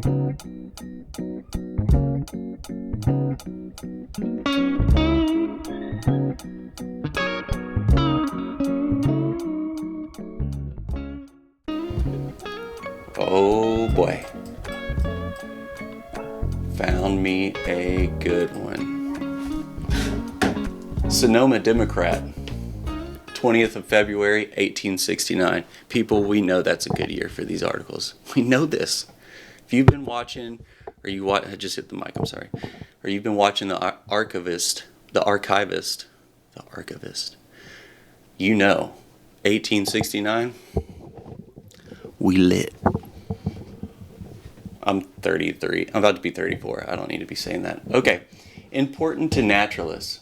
Oh boy. Found me a good one. Sonoma Democrat, 20th of February, 1869. People, we know that's a good year for these articles. We know this. If you've been watching, I just hit the mic, I'm sorry. Or you've been watching the Archivist, you know, 1869, we lit. I'm 33. I'm about to be 34. I don't need to be saying that. Okay. Important to naturalists.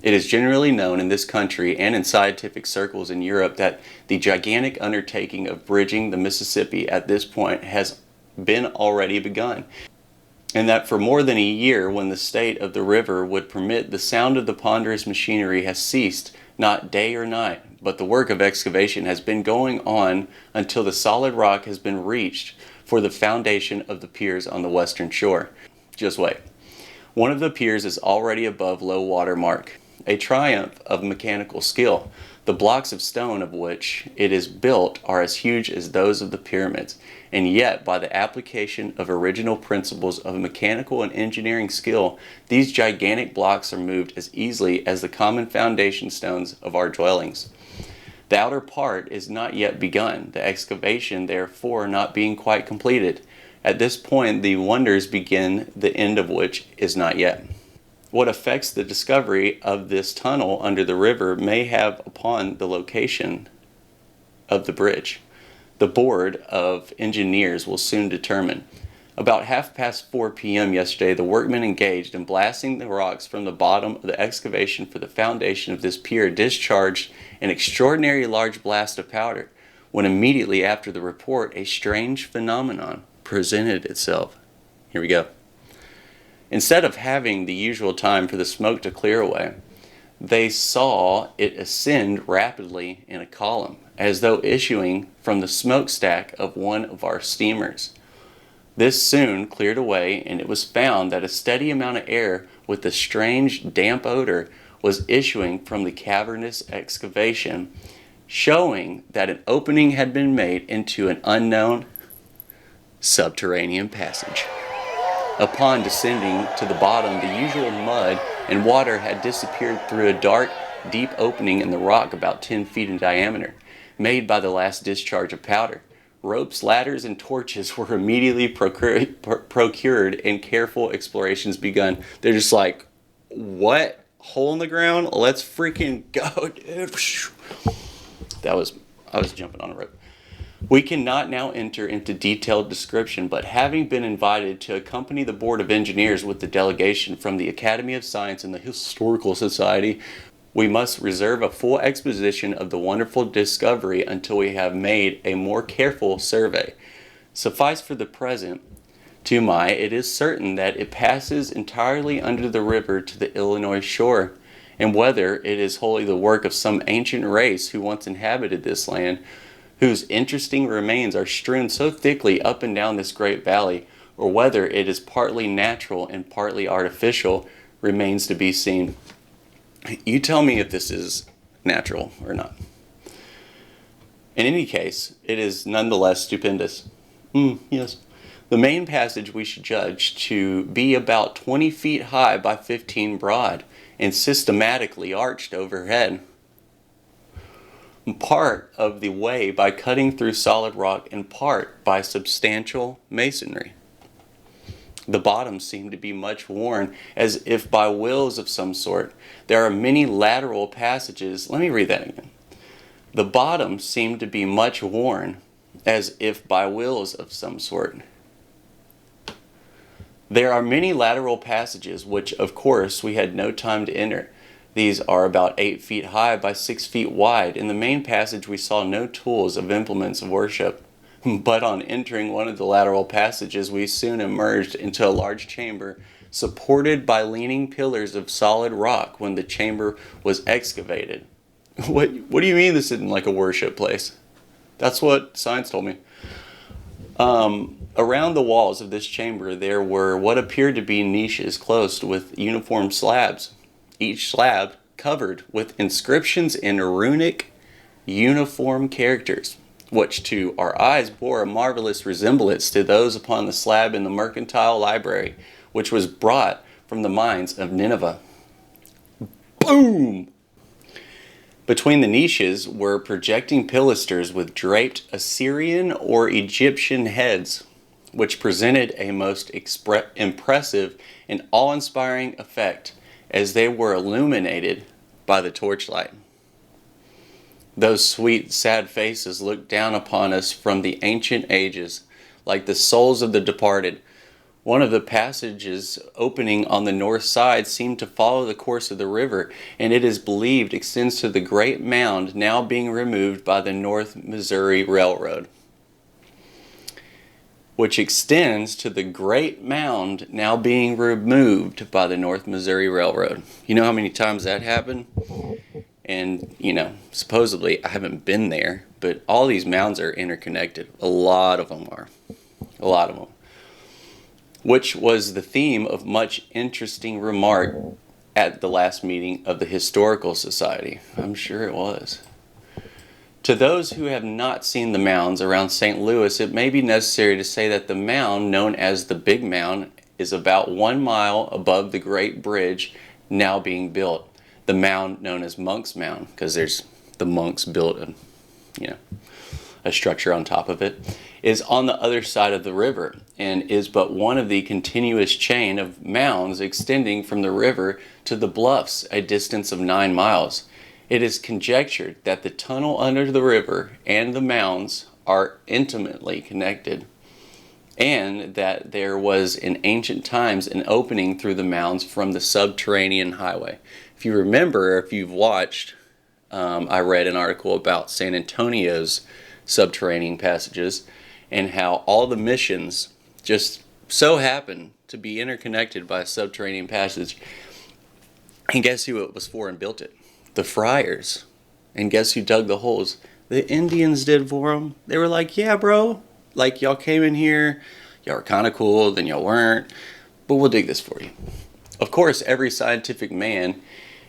It is generally known in this country and in scientific circles in Europe that the gigantic undertaking of bridging the Mississippi at this point has been already begun, and that for more than a year, when the state of the river would permit, the sound of the ponderous machinery has ceased, not day or night, but the work of excavation has been going on until the solid rock has been reached for the foundation of the piers on the western shore. Just wait. One of the piers is already above low water mark, a triumph of mechanical skill, the blocks of stone of which it is built are as huge as those of the pyramids, and yet by the application of original principles of mechanical and engineering skill, these gigantic blocks are moved as easily as the common foundation stones of our dwellings. The outer part is not yet begun, the excavation therefore not being quite completed. At this point the wonders begin, the end of which is not yet. What affects the discovery of this tunnel under the river may have upon the location of the bridge. The Board of Engineers will soon determine. About 4:30 p.m. yesterday, the workmen engaged in blasting the rocks from the bottom of the excavation for the foundation of this pier discharged an extraordinary large blast of powder, when immediately after the report a strange phenomenon presented itself. Here we go. Instead of having the usual time for the smoke to clear away, they saw it ascend rapidly in a column, as though issuing from the smokestack of one of our steamers. This soon cleared away, and it was found that a steady amount of air with a strange damp odor was issuing from the cavernous excavation, showing that an opening had been made into an unknown subterranean passage. Upon descending to the bottom, the usual mud and water had disappeared through a dark, deep opening in the rock about 10 feet in diameter, made by the last discharge of powder. Ropes, ladders, and torches were immediately procured and careful explorations begun. They're just like, what? Hole in the ground? Let's freaking go, dude. I was jumping on a rope. We cannot now enter into detailed description, but having been invited to accompany the Board of Engineers with the delegation from the Academy of Science and the Historical Society, we must reserve a full exposition of the wonderful discovery until we have made a more careful survey. Suffice for the present, it is certain that it passes entirely under the river to the Illinois shore, and whether it is wholly the work of some ancient race who once inhabited this land, whose interesting remains are strewn so thickly up and down this great valley, or whether it is partly natural and partly artificial, remains to be seen. You tell me if this is natural or not. In any case, it is nonetheless stupendous. Yes. The main passage we should judge to be about 20 feet high by 15 broad, and systematically arched overhead. Part of the way by cutting through solid rock, and part by substantial masonry. The bottom seemed to be much worn, as if by wheels of some sort. There are many lateral passages. Let me read that again. The bottom seemed to be much worn, as if by wheels of some sort. There are many lateral passages, which of course we had no time to enter. These are about 8 feet high by 6 feet wide. In the main passage we saw no tools of implements of worship. But on entering one of the lateral passages we soon emerged into a large chamber supported by leaning pillars of solid rock when the chamber was excavated. What do you mean this isn't like a worship place? That's what science told me. Around the walls of this chamber there were what appeared to be niches closed with uniform slabs, each slab covered with inscriptions in runic uniform characters, which to our eyes bore a marvelous resemblance to those upon the slab in the mercantile library, which was brought from the mines of Nineveh. Boom! Between the niches were projecting pilasters with draped Assyrian or Egyptian heads, which presented a most impressive and awe-inspiring effect as they were illuminated by the torchlight. Those sweet, sad faces looked down upon us from the ancient ages, like the souls of the departed. One of the passages opening on the north side seemed to follow the course of the river, and it is believed extends to the great mound now being removed by the North Missouri Railroad. Which extends to the great mound now being removed by the North Missouri Railroad. You know how many times that happened? And, supposedly, I haven't been there, but all these mounds are interconnected. A lot of them are. A lot of them. Which was the theme of much interesting remark at the last meeting of the Historical Society. I'm sure it was. To those who have not seen the mounds around St. Louis, it may be necessary to say that the mound, known as the Big Mound, is about 1 mile above the Great Bridge now being built. The mound known as Monk's Mound, because there's the monks built a structure on top of it, is on the other side of the river and is but one of the continuous chain of mounds extending from the river to the bluffs, a distance of 9 miles. It is conjectured that the tunnel under the river and the mounds are intimately connected, and that there was in ancient times an opening through the mounds from the subterranean highway. If you remember, if you've watched, I read an article about San Antonio's subterranean passages and how all the missions just so happen to be interconnected by a subterranean passage. And guess who it was for and built it? The friars. And guess who dug the holes? The Indians did for them. They were like, yeah, bro, like y'all came in here, y'all were kind of cool, then y'all weren't, but we'll dig this for you. Of course, every scientific man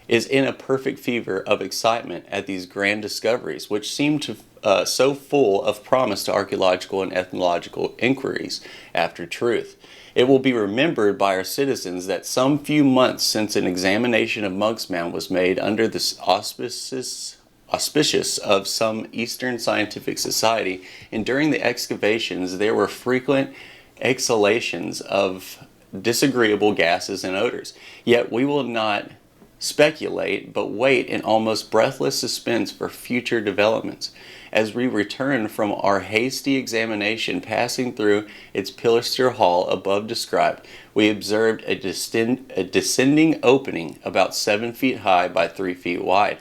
is in a perfect fever of excitement at these grand discoveries, which seem to so full of promise to archaeological and ethnological inquiries after truth. It will be remembered by our citizens that some few months since an examination of Monk's Mound was made under the auspices of some Eastern scientific society, and during the excavations there were frequent exhalations of disagreeable gases and odors. Yet we will not speculate, but wait in almost breathless suspense for future developments. As we return from our hasty examination, passing through its pilaster hall above described, we observed a descending opening about 7 feet high by 3 feet wide.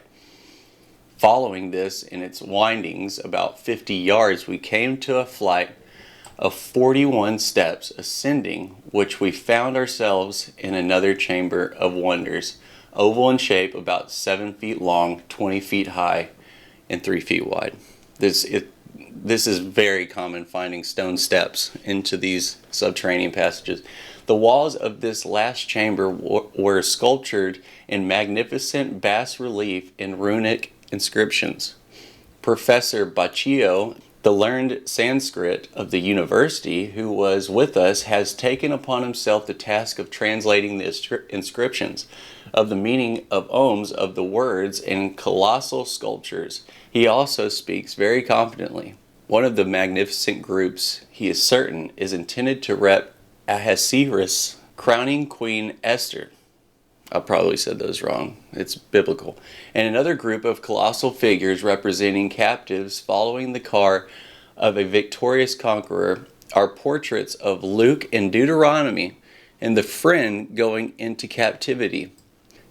Following this in its windings about 50 yards, we came to a flight of 41 steps ascending, which we found ourselves in another chamber of wonders, oval in shape, about 7 feet long, 20 feet high, and 3 feet wide. This is very common, finding stone steps into these subterranean passages. The walls of this last chamber were sculptured in magnificent bas relief in runic inscriptions. Professor Baccio, the learned Sanskrit of the university, who was with us, has taken upon himself the task of translating the inscriptions, of the meaning of ohms of the words in colossal sculptures. He also speaks very confidently. One of the magnificent groups, he is certain, is intended to rep Ahasuerus crowning Queen Esther. I probably said those wrong. It's biblical. And another group of colossal figures representing captives following the car of a victorious conqueror are portraits of Luke in Deuteronomy and the friend going into captivity.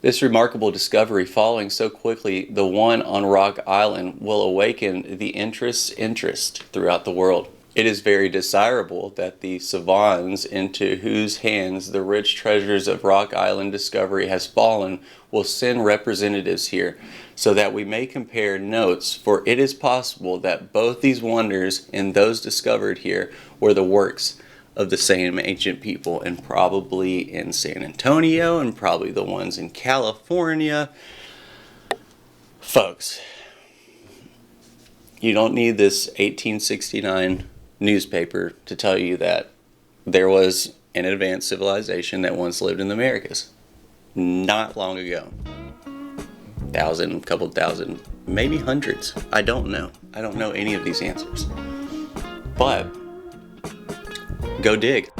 This remarkable discovery, following so quickly the one on Rock Island, will awaken the interest throughout the world. It is very desirable that the savans into whose hands the rich treasures of Rock Island discovery has fallen will send representatives here, so that we may compare notes, for it is possible that both these wonders and those discovered here were the works of the same ancient people, and probably in San Antonio, and probably the ones in California. Folks, you don't need this 1869 newspaper to tell you that there was an advanced civilization that once lived in the Americas. Not long ago. Couple thousand, maybe hundreds. I don't know. I don't know any of these answers. But go dig.